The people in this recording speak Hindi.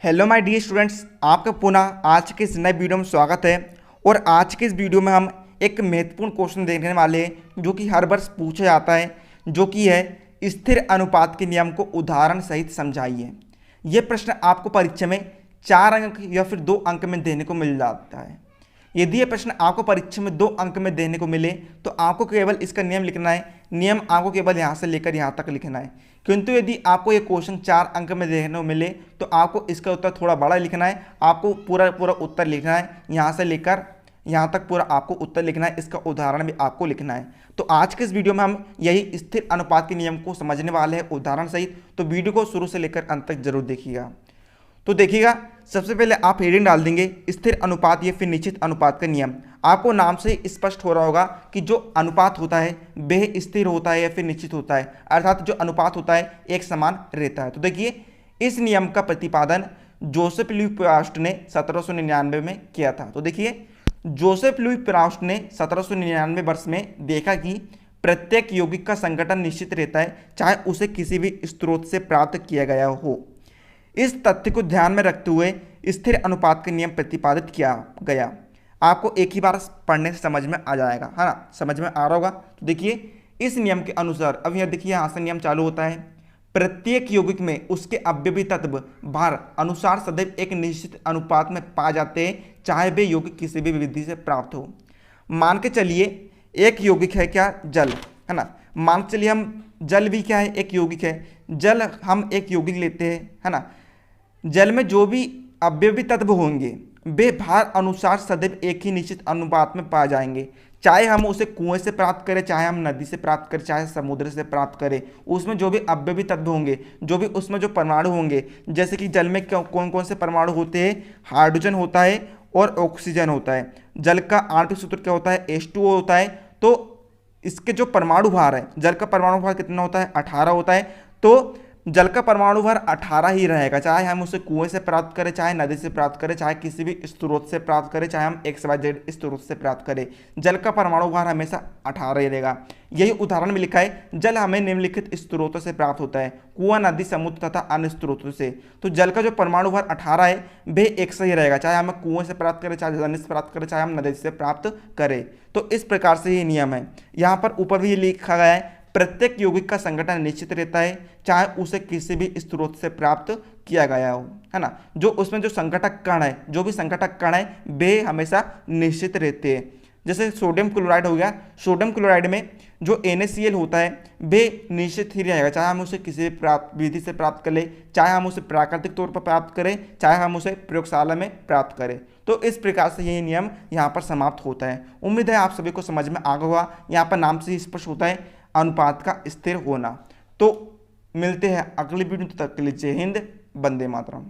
हेलो माय डियर स्टूडेंट्स, आपका पुनः आज के इस नए वीडियो में स्वागत है। और आज के इस वीडियो में हम एक महत्वपूर्ण क्वेश्चन देखने वाले हैं जो कि हर वर्ष पूछा जाता है, जो कि है स्थिर अनुपात के नियम को उदाहरण सहित समझाइए। यह प्रश्न आपको परीक्षा में 4 अंक या फिर 2 अंक में देने को मिल जाता है। यदि यह प्रश्न आपको परीक्षा में 2 अंक में देने को मिले तो आपको केवल इसका नियम लिखना है। नियम आपको केवल यहाँ से लेकर यहाँ तक लिखना है। किंतु यदि आपको ये क्वेश्चन 4 अंक में देखने को मिले तो आपको इसका उत्तर थोड़ा बड़ा लिखना है। आपको पूरा उत्तर लिखना है, यहाँ से लेकर यहाँ तक पूरा आपको उत्तर लिखना है। इसका उदाहरण भी आपको लिखना है। तो आज के इस वीडियो में हम यही स्थिर अनुपात के नियम को समझने वाले हैं उदाहरण सहित। तो वीडियो को शुरू से लेकर अंत तक जरूर देखिएगा। तो देखिएगा, सबसे पहले आप हेडिंग डाल देंगे स्थिर अनुपात या फिर निश्चित अनुपात का नियम। आपको नाम से स्पष्ट हो रहा होगा कि जो अनुपात होता है वह स्थिर होता है या फिर निश्चित होता है, अर्थात जो अनुपात होता है एक समान रहता है। तो देखिए, इस नियम का प्रतिपादन जोसेफ लुई प्रोस्ट ने 1799 में किया था। तो देखिए, जोसेफ लुई प्रोस्ट ने 1799 वर्ष में देखा कि प्रत्येक यौगिक का संगठन निश्चित रहता है, चाहे उसे किसी भी स्रोत से प्राप्त किया गया हो। इस तथ्य को ध्यान में रखते हुए स्थिर अनुपात का नियम प्रतिपादित किया गया। आपको एक ही बार पढ़ने से समझ में आ जाएगा, है ना, समझ में आ रहा होगा। तो देखिए, इस नियम के अनुसार, अब यह देखिए यहाँ से नियम चालू होता है। प्रत्येक यौगिक में उसके अवयवी तत्व भार अनुसार सदैव एक निश्चित अनुपात में पाए जाते हैं, चाहे वे यौगिक किसी भी विधि से प्राप्त हो। मान के चलिए एक यौगिक है क्या, जल, है ना। मान के चलिए हम जल भी क्या है, एक यौगिक है। जल हम एक यौगिक लेते हैं, है ना। जल में जो भी अवयवी तत्व होंगे वे भार अनुसार सदैव एक ही निश्चित अनुपात में पाए जाएंगे, चाहे हम उसे कुएं से प्राप्त करें, चाहे हम नदी से प्राप्त करें, चाहे समुद्र से प्राप्त करें। उसमें जो भी अवयवी तत्व होंगे, जो भी उसमें जो परमाणु होंगे, जैसे कि जल में कौन कौन से परमाणु होते हैं, हाइड्रोजन होता है और ऑक्सीजन होता है। जल का आणविक सूत्र क्या होता है, H2O होता है। तो इसके जो परमाणु भार है, जल का परमाणु भार कितना होता है, 18 होता है। तो जल का परमाणु भार 18 ही रहेगा, चाहे हम उसे कुएं से प्राप्त करें, चाहे नदी से प्राप्त करें, चाहे किसी भी स्रोत से प्राप्त करें, चाहे हम XYZ स्रोत से प्राप्त करें। जल का परमाणु भार हमेशा 18 ही रहेगा। यही उदाहरण में लिखा है, जल हमें निम्नलिखित स्रोतों से प्राप्त होता है, कुआं, नदी, समुद्र तथा अन्य स्रोतों से। तो जल का जो परमाणु भार 18 है वह एक से ही रहेगा, चाहे हम कुएं से प्राप्त करें, चाहे नदी से प्राप्त करें, चाहे हम नदी से प्राप्त करें। तो इस प्रकार से ये नियम है। यहाँ पर ऊपर भी ये लिखा गया है, प्रत्येक यौगिक का संगठन निश्चित रहता है, चाहे उसे किसी भी स्रोत से प्राप्त किया गया हो, है ना। जो उसमें जो संगठक कण है, जो भी संगठक कण है वे हमेशा निश्चित रहते हैं। जैसे सोडियम क्लोराइड हो गया, सोडियम क्लोराइड में जो NaCl होता है वे निश्चित ही रहेगा, चाहे हम उसे किसी विधि से प्राप्त कर ले, चाहे हम उसे प्राकृतिक तौर पर प्राप्त करें, चाहे हम उसे प्रयोगशाला में प्राप्त करें। तो इस प्रकार से यही नियम यहाँ पर समाप्त होता है। उम्मीद है आप सभी को समझ में आ गया होगा। यहाँ पर नाम से ही स्पष्ट होता है अनुपात का स्थिर होना। तो मिलते हैं अगली वीडियो, तब तक के लिए जय हिंद, वंदे मातरम।